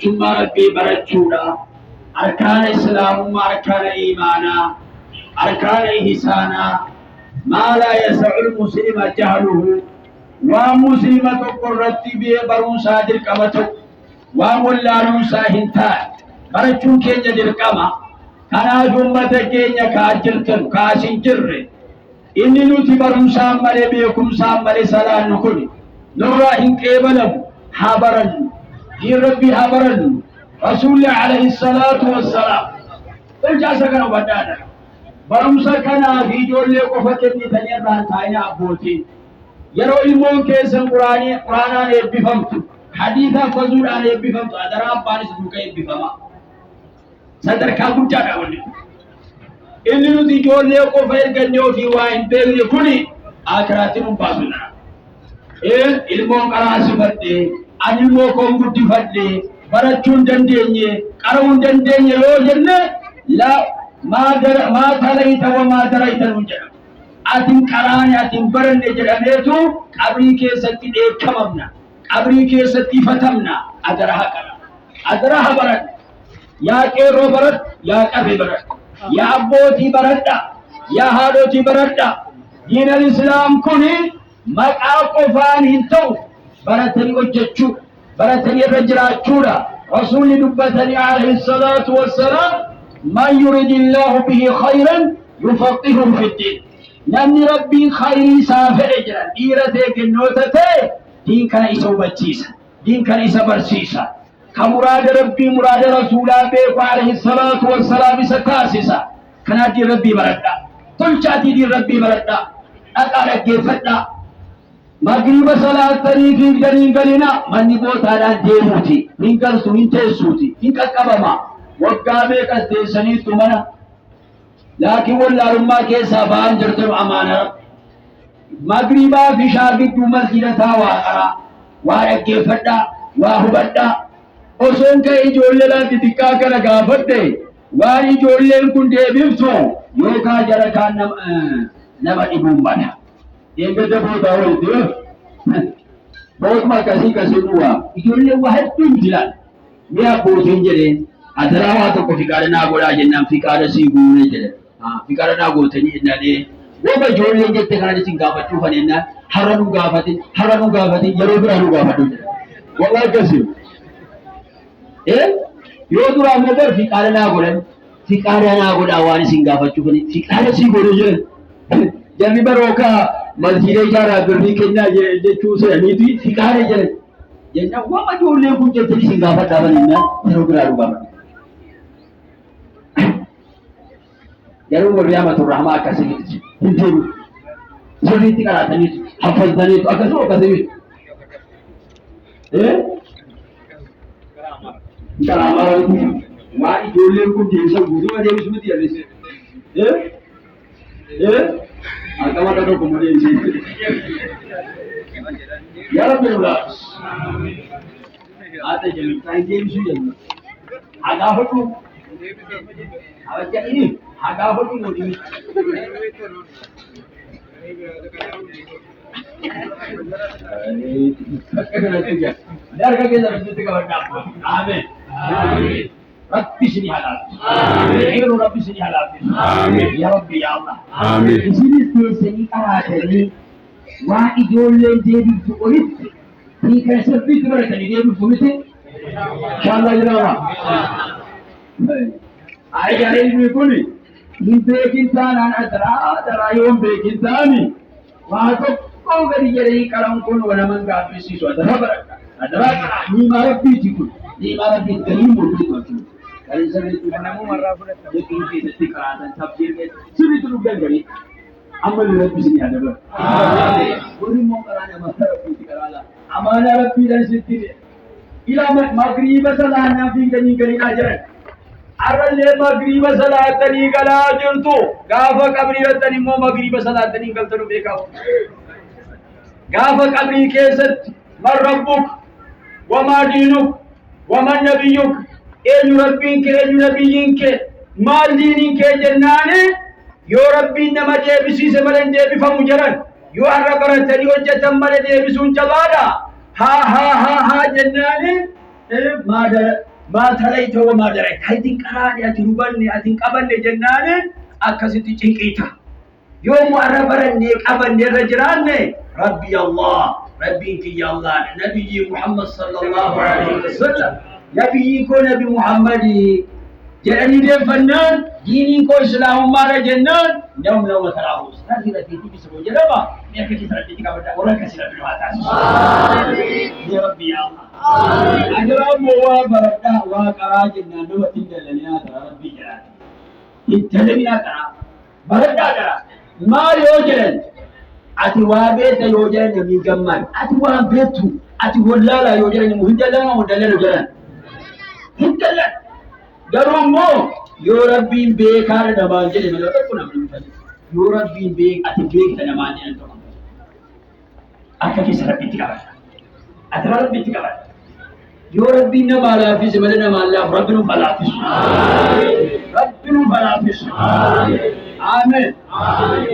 ثم ربي برجولا أركان الإسلام أركان إيمانا أركان إحسانا ما لا يسع المسلم جهله ومسلمة قرت به برون سادر كمته ومولان ساهنتا برجون كينيا دركما كان جمة كينيا كاجرتن كاسنجر إني نوتي برون سامري بيكم سامري سلام نكوني نورا إن كيبلم حبرن دي ربي حبرن رسول عليه الصلاة والسلام إرجع سكنا بدانا برمسا كان في جولة قفتني تنيا تانيا أبوتي يرو إلمون كيسن قرآن يبفهمت حديثا فزول أنا يبفهمت أدرا بارس دوكا يبفهما صدر كابو جانا ولي إني نتي جولة قفير كنيو في وين بيلي كوني آخراتهم باسونا إلمون قرآن سفرده أنيمو كونغوتي فدي برچون دندنye قرون دندنye yoo jenne la ma talayta wa ma darayta nujana atin qarani atin baranne jedhameetu qabrii keessatti dheekkamamna qabrii keessatti fatamna adaraha barat yaa qeerroo barat yaa qabe barat yaa abbootii baradha yaa haadhotii baradha diinal islaam kuni maqaa qofaan hin ta'u baratanii hojjechuu baratanii irra jiraachuudha rasuulli dubbatanii alayhi الصلاة والسلام من يريد الله به خيرا يفقهه في الدين نمني ربي خيري سافر اجرا ديرتك النوتة دين كان يسوبتشيسا دين كان يسبرسيسا كمراد ربي مراد رسولا بيك عليه الصلاة والسلام ستاسسا كان دي ربي مردا تلشاتي دي ربي مردا أقالك كيفتا مغرب صلاة طريق جرين قلنا من نبوت على ديموتي من قرصو من تيسوتي من كقبما وقامي قدسني تمنا لكن والله رما كيسا بان جرتم أمانة مغربا في شاقب مسجدتا وآخرا وآيكي فتا وآهبتا وصون كي جولي لا تتكاك لقافت واني جولي كن ديبفتو يوكا جركا نما إبن بنا ينقل تبوتا ولده بوت ما كسي نوا يقول واحد تنجلان ميا بوتين جلين أدراواتو كفكارة ناقولا جنام فكارة سيقوني جلين فكارة ناقوتني إنني وما جولين جلتك أنا جسين قافتو فنينا حرانو قافتي يروبرانو قافتو جلين والله كسي يودرا مدر فكارة ناقولا واني سين قافتو فني فكارة سيقوني جلين جلبي بروكا مسجد جارا برني كنا جتشو سيانيتي فكارة جلين جنا وما جولين كن جلتني سين قافتا فنينا يروبرانو قافتو يروم الريامة الرحمة كسيت هنتيرو سريتي كراتني حفظتني أكسو كسيت كلام ما يجولين كن جيسا غودي ما جيسا متي أليس أكما تدو كمودي إنسي يا رب الله آتے جلو تاين جيسو جلو آگا ہوتو awak ini ada apa tu mudi dar kaki dah betul tiga berapa amin amin Rabbi sini halal amin Rabbi sini halal amin ya Rabbi ya Allah amin sini sini kahadani wa ijolle jadi tuolit ni kan sebut mereka ni dia berfungsi insyaallah jemaah أجل المكوني من بيكنتان أنا أدرى يوم بيكنتاني وأتوقع غري جري كلام كون ولا من قال بيسيسو أدرى نيما ربي تقول نيما ربي تكلم مرتي تقول كذي سبب أنا مو مرة فلت لكن في تذكرات تفسير سبب تقول غري أمل ربي سني هذا بس كل مو كلامه ما ربي تكلم أمانة ربي لا سيتي إلى مغرب سلام نبي كني كني أجر أرلي مغرب صلاتني قلا جرتو غافا قبري رتني مو مغرب صلاتني قلتنو بيكاو غافا قبري كيست من ربك وما دينك وما نبيك أي ربك أي نبيك ما دينك جناني يو ربي نما ديبسي سملن ديبي فمجرن يو عرب رتني وجتم مل ديبسون جبادا ها جناني ما تريت وما دريت هيدين قراني أتنبني أتنقبني جنان أكسيتي تنقيتا يوم أربرني قبني رجلاني ربي الله ربي يا الله نبي محمد صلى الله عليه وسلم نبي كو نبي محمد جاني دي فنان ديني كو اسلام مارا جنان يوم لو تراوس نبي ربي بسمو جلبا ميك كسرتي كبدا ولا كسر بالواتاس يا ربي يا الله اجرا مو بردا وقراجنا نوتي دلنيا ربي جلال يتلمنا ترى بردا ترى ما يوجد ati waa beeta yoo jiran namni gammaan ati waan beektu ati wallaala yoo jiran immoo hin dallan moo dallan yoo jiran hin dallan garuu immoo yoo rabbiin beekaadha namaan jedhe malee tokko namni hin fayyadu yoo rabbiin ati beekta namaan jedhan tokko akka keessa rabbiitti qabata ati rabbiitti qabata yoo rabbiin namaa laaffise malee namaan laaf rabbiin nu balaafisu rabbiin nu balaafisu آمين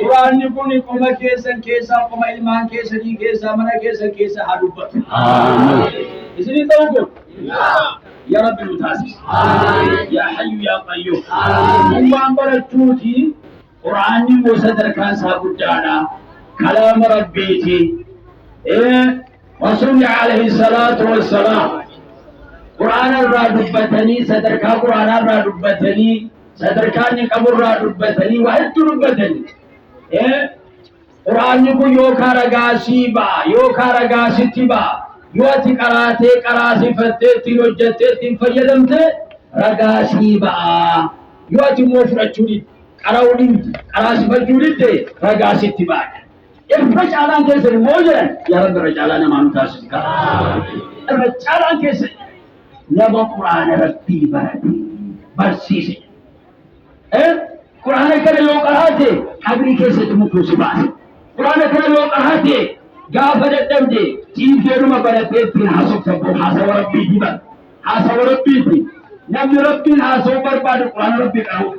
قرآن يقول كما كيسا كما إلمان كيسا دي كيسا منا كيسا حدوبت آمين إذن توقف يا رب المتاسس يا حي يا قيوم أمام برتوتي قرآن موسى كان سابد جانا كلام ربيتي رسول عليه الصلاة والسلام قرآن الرادبتني صدركا قرآن الرادبتني صدركاني قبر ربتني واحد ربتني قرآن کو یو کارگاسی با یو کارگاسی تبا یو تی کراتے کراسی فتتے تیلو جتے تیم فیدم تے رگاسی با یو تی موفر چوری کراؤلی کراسی فجوری تے رگاسی تبا ارفش آلان کیسے موجرن یا رب رجالانا مانو تاسم کا ارفش آلان کیسے نبا قرآن ربی بردی برسی سے قرآن کرے لوگ آتے حبری کیسے تم کو سباس قرآن کرے لوگ آتے غافل دم دے تین فیرو میں برتے تین حسب سب حسب ربی دی بات حسب ربی دی نبی ربی حسب برباد قرآن ربی کرو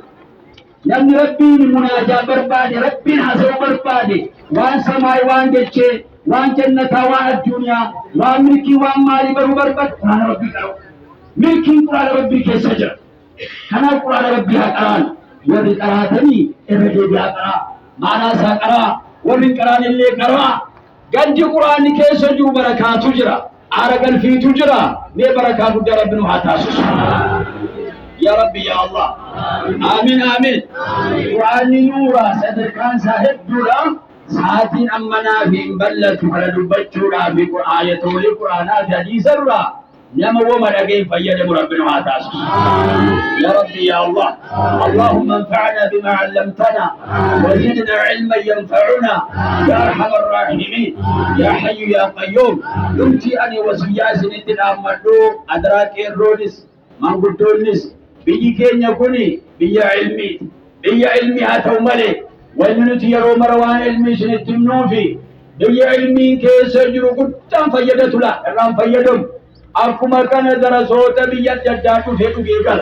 نبی ربی مناجا برباد ربی حسب برباد وان سمائی وان گچے وان جنتا وان الدنیا وان ملکی وان مالی برو برباد قرآن ربی کرو ملکی قرآن ربی کے سجر کھنا قرآن ربی حقران ورن قراتني ارجو بیا قرا معنا سا قرا ورن قران اللي قرا گنج قران کے سجو برکات جرا ارگل فی تجرا میں برکات ربنا ہاتاسس يا ربي يا الله آمين آمين قرآن نورا صدر كان صاحب دولا ساتين أمنا في بلد فلد بجورا في آية والقرآن حديث الرا نعم ومن أجيب فيد ربنا واتاسس يا ربي يا الله اللهم انفعنا بما علمتنا وزدنا علما ينفعنا يا أرحم الراحمين يا حي يا قيوم يمتي أني وسياس ندنا مدو أدراك الرودس من قلتونس بيجي كينيا كوني بيجي علمي هاتو ملي ولنتي يرو مروان علمي سنتمنوفي بيجي علمي كيس يجرو قدام فيدتو لا الرام فيدهم أكما كان درسوت بيجي جداتو فيتو جيكال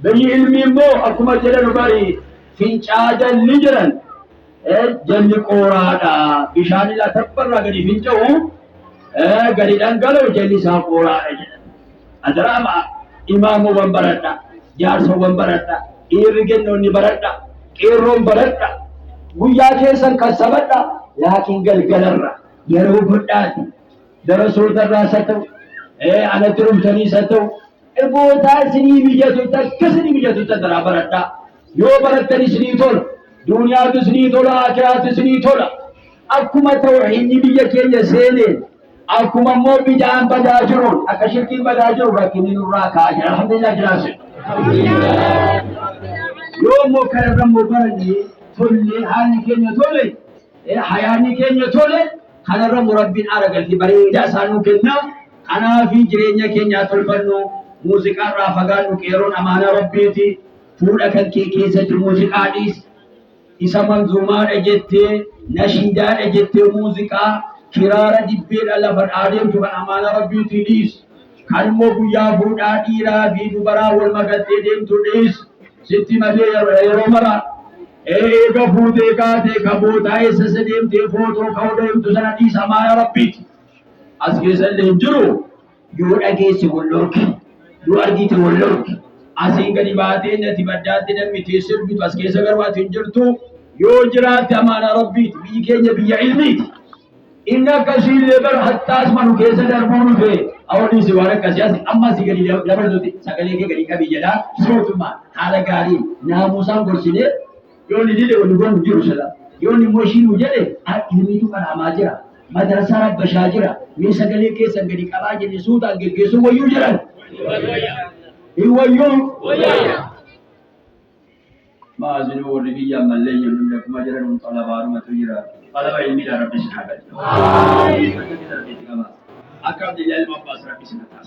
بيجي علمي مو أكما جلن باري فينشاجا لجرن جنة قورادا بشاني لا تبرا غني فينشو غني دنگلو جلي سا قورادا جنن أدراما إمام ومبرتا جارسو ومبرتا إيرجن نوني برتا كيروم برتا ويا كيسن كسبتا لكن قلقلرا يرو بداتي درسول دراسته أنا تروم تنيسته إبوتا سني بيجاتو تكسني بيجاتو تدرا برتا يو برتا سني تول دنيا تسني تولا آخرات سني تولا أكما توحيني بيجاكي سيني أكما مو بيجان بداجرون أكشركين بداجرون لكن نورا كاجر الحمد لله جلاسي يوم كرم مبرني تولي حالي كينيا تولي حياني كينيا تولي خانا رم ربين أرقل في بريدا سانو كينا أنا في جرينيا كينيا تلفنو موسيقى رافقانو كيرون أمانا ربيتي فولا كان كيسة الموسيقى ديس إسا منظومان أجتي نشيدان أجتي موسيقى كرارة دبير الله فرآدم تبان أمانا ربيتي ديس كلمو بيا فودا ديرا في دبرا والمغتي ديم تديس ستي مدي يرومرا ايغا فودي كاتي كبوتا يسسديم تي فوتو كوديم تسنا ديس أمانا ربيتي أسكي سلين جرو yoo dhageesse wallorki yoo argite wallorki asiin gadi baatee nati baddaatti namni teessoo bitu as keessa garbaatu hin jirtu yoo jiraate amaana rabbiiti biyyi keenya biyya ilmiiti inni akkasiillee bar hattaas manu keessa darbuu dhufe awwaliin si waan akkasii asi amma si gadi dabarsuuti sagalee kee gadi qabii jedhaa sootumaan haala gaariin naamusaan gorsinee yoo ni dide wani gon jiru sala yoo ni mooshinuu jedhe ilmiitu qaraamaa jira madarasa rabbashaa jira mee sagalee keessan gadi qabaa jenne suutaan geggeessuu wayyuu jiran wayyuu maazini warri biyya mallee jennu akkuma jiran xalabaarumatu jira xalaba ilmiidha rabbi sin hagal akka abdillah ilma abbaas rabbi sin hagal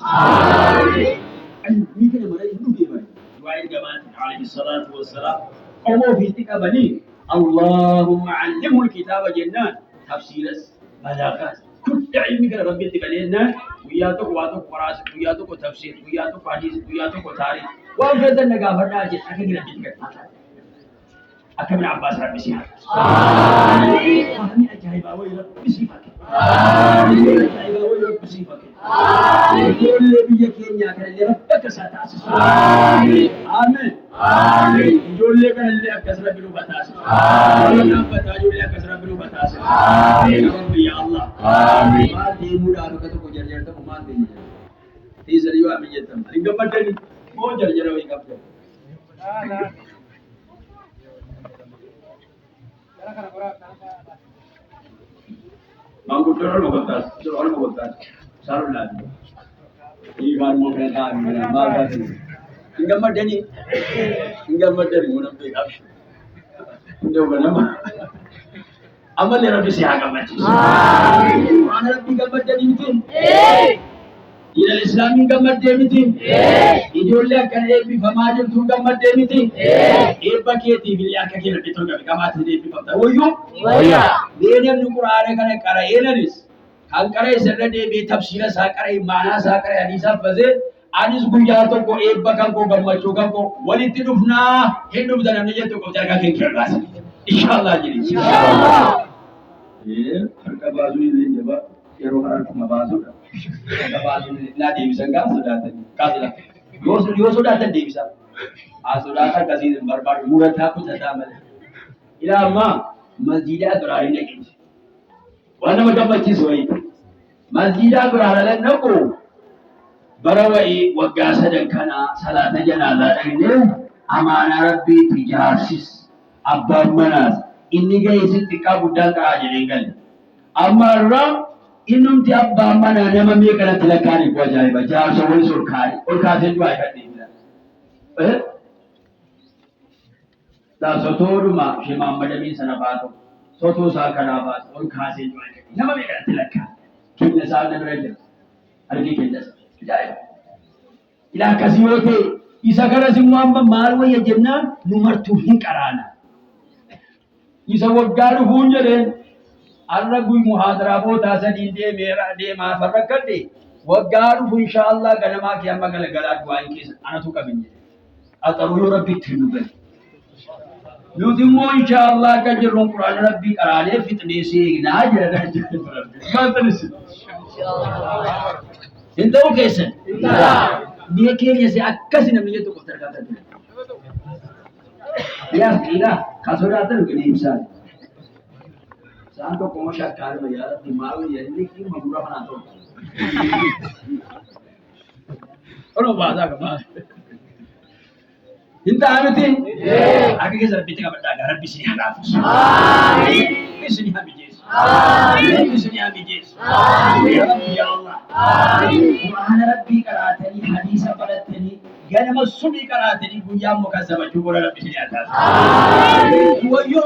ni kana mara ibnu beeman du'aa gamaati alayhi salatu wassalam قوموا في تقبلي اللهم علمه الكتاب جنان تفسيرس بلاغات كل علمك ربي تقبلنا وياتك واتك وراسك وياتك تفسير وياتك حديث وياتك تاريخ وافدنا نغافرنا اجي اكيد ربي أكمل عباس ربي سيها آمين فهمي أجايبا ويرب بسيفك آمين أجايبا ويرب بسيفك آمين كل بيجي كينيا كان اللي ربك ساتاسس آمين آمين آمين جولي كان اللي أكسر بلو بتاسس آمين أبتا جولي أكسر بلو بتاسس آمين يا الله آمين ما ديمو دارو كتو جرجر تو ما ديمو تيزريو أمي جتم إنكم بدني مو جرجر وينكم Mangkuk orang mengotas, orang mengotas, sarung lagi. Ikan mau kena makan, hingga madani, munafik apa? Jauh mana? Amal yang Rabbi sihaga macam. Mana Rabbi gambar jadi mungkin? Ila Islami gambar jadi mungkin? Ijolla kan Rabbi famajul tu gambar jadi mungkin? Pakai TV lihat kaki Rabbi tu gambar jadi mungkin. Woyu? Dia ni Quran kan kara enanis. Hal kara isra dia be tafsir sa kara mana sa kara hadis faze anis gunja to ko bakal ko gambar juga ko walid tidufna hindu dalam ni tu ko jaga ke kelas. Insyaallah jadi. Insyaallah. Harga bazu ini jawab kero harga mabazu. Harga bazu na di bisa enggak sudah tadi. Kasihlah. Yo sudah tadi bisa. Sudah kan kasih barbar murah aku tak amal. Ila amma masjidah berari lagi. Wana macam macam soai. Masjidah berari lagi. Barawai wagasa dan kana salat jenazah ini amanah Rabbi tijarsis abban manas. Inni gaya sitika buddha ka ajiringal. Amarra inum ti abba mana nama me kana tilakani ko jai ba jar so woni surkari or ka se jwa ka dinda. Da sotoru ma shi Muhammad bin sanabato soto sa kana ba or ka se jwa ka nama me kana tilakani kinna sa na beraja argi kinna jai ila kasiyote isa kana simwamba malwa ya jenna numartu hin qarana isa waggaru hunjaren arragui muhadara bota sadin de mera de ma farakade waggaru inshallah ganama ki amma galgala duan ki anatu kabinje ataru rabbi tinubel yudimo inshallah kajrun qur'an rabbi qarane fitne se na jira da rabbi katanisi inshallah intaw kaysan ni kenya se akkasina miye to kotar kata ya ila kasodatan gini misal santo como shakar me yara dimag yelli ki magura bana to ono baza ka ba inta amete age ke zarbi tika bada rabbi sini halafus amin bisni habijes amin bisni habijes amin ya rabbi ya allah amin qur'an rabbi qaratani hadisa baratani ganama subi qaratani guya mukazzaba jubura rabbi sini atas amin wayo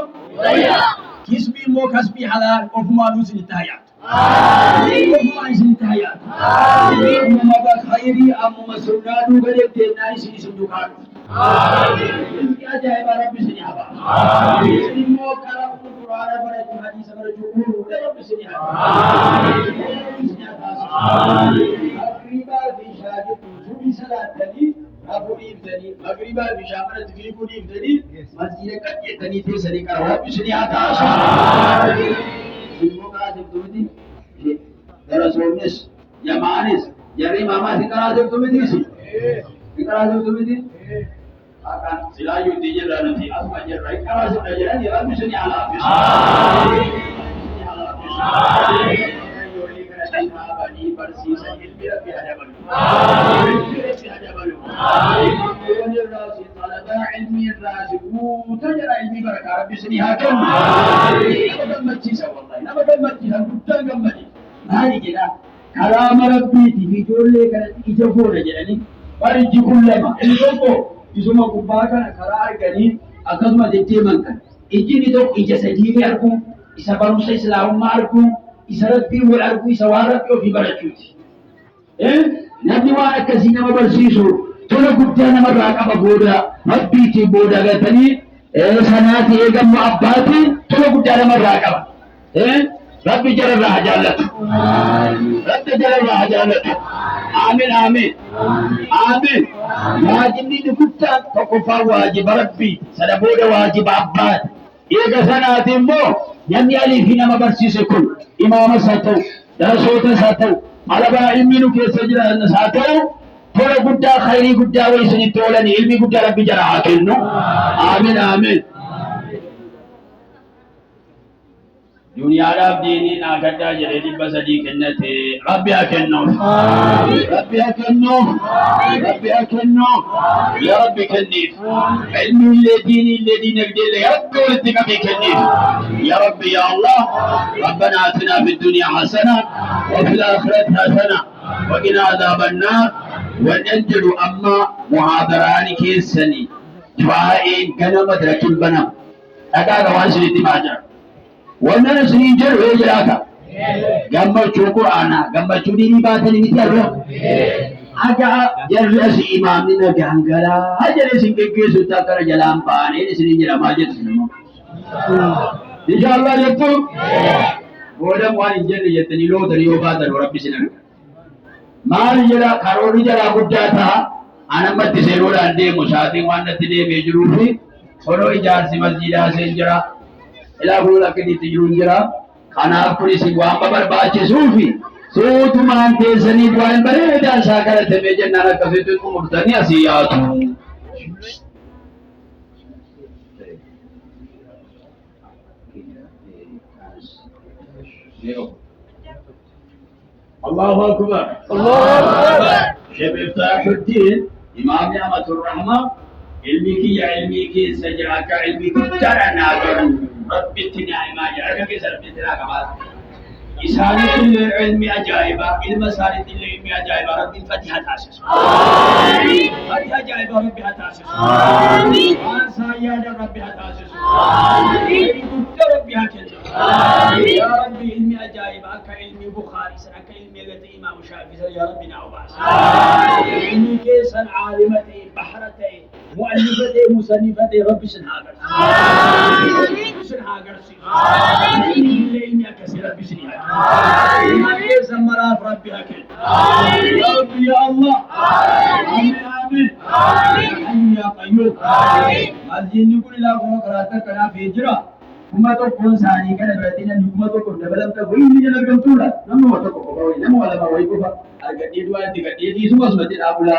kisbi mo kasbi halal ofuma nusni tahiyat amin ofuma isni tahiyat amin mo ba khairi amma sunadu gale tenai sini sundukan amin ya jai rabbi sini aba amin mo kala qur'an baratu hadis baratu rabbi sini aba amin amin akriba bi shahadati subi salatani abu ibtani magriba bi shamanat fi kuli ibtani masjid ka tani te sari ka rabbi sini ata amin mo ka de dudi darasonis jamanis Jarri mama tinggal aja tuh mesti sih. Tinggal aja tuh mesti. Akan selalu dijalan nanti asma jarri. Kalau sudah jalan ya kan mesti ala habis. Bani bersisa ilmi Rabbi ada balu. Rabbi ada balu. Ilmi Rasul, talaba ilmi Rasul. Tanya ilmi berkah Rabbi sini hakan. Nama majlis wallahi. Nama majlis bukan gambar. Mari kita kalam Rabbi di jolle kana ijago da jani. Bari kullama. Ilmu isuma kubaka karar gani akazma dette mankan. Ijini to ijasadi arku isabaru sai islamu arku isarati wal arku isawarati fi barachuti. Namni waan akkasii nama barsiisu tola guddaa namarraa qaba booda rabbiitii booda gatanii sanaati eegamu abbaati tola guddaa namarraa qaba. Rabbi jararraa haa jaallatu. Rabbi jararraa haa jaallatu. Aamin aamin. Aamin. Waajibni guddaan tokkoffaa waajiba rabbii sana booda waajiba abbaati. Eega sanaati immoo namni aliifi nama barsiise kun imaamas haa ta'u darasootas haa ta'u alabaa ilmi nu keessa jiraannas haa ta'u tola guddaa khayrii guddaa wayisanitti oolanii ilmi guddaa rabbi jara haa kennu. Aamin aamin. Duniyaadhaaf diinii naa gaddaa jedhee 300 kennate rabbi haa kennuuf. Rabbi haa kennuuf. Rabbi haa kennuuf. Ya rabbi kenniif. Ilmi illee diinii illee diinagdee illee ya rabbi walitti qabee kenniif. Ya rabbi ya Allah ربنا آتنا في الدنيا حسنة وفي الآخرة حسنة وقنا عذاب النار وننجل أما محاضران كيسني فائن كان مدرك البنم أدار وانسل الدماجر wannan sun jar waye jira ka gammacin qur'ana gammacin dini ba ta limiti arro aga jarra si imam na gangala hajare sin keke su ta kara jalan pane ne sin jira ma je sun inshallah yattu bodan wani jarri yatni lo dari o ba da rabbi sinan mal jira karori jira guddata anamatti sero da ande musatin wannati de me jurufi solo ijarsi masjida sen jira ila bula ke ditijun jira kana polisi wa barbache sufi sutu man te sani duan bare da sakara te me jannara ka fitu ku murtani asiyatu Allahu akbar Allahu akbar Syekh Iftahuddin Imam Ni'matur Rahmah ilmi ki sajraka ilmi ki tarana garu ربي اتناعي ما جعلك كسر بتنا كمال إسانة العلم أجائبا المسارة العلم أجائبا ربي فتحة تاسس آمين فتحة أجائبا ربي تاسس آمين وانسا يا ربي تاسس آمين كنت ربي هكذا آمين يا ربي علم أجائبا كعلم بخاري سنة كعلم التي إمام شافعي يا ربي نعوباس آمين علمي كيسا عالمتي بحرتي مؤلفتي مصنفتي ربي سنهاجر آمين سنهاجر آمين علمي كثير ربي سنهاجر آمين كيسا مراف ربي هكذا آمين يا ربي يا الله آمين آمين آمين يا قيوم آمين مسجد نقول لا قرأت كنا في جرا kuma to kon sani kana batina ni kuma to kon dabalam ta wai ni jana gantura namu wata ko wai namu wala ba wai ko ba algadi duwa diga di su wasu da abula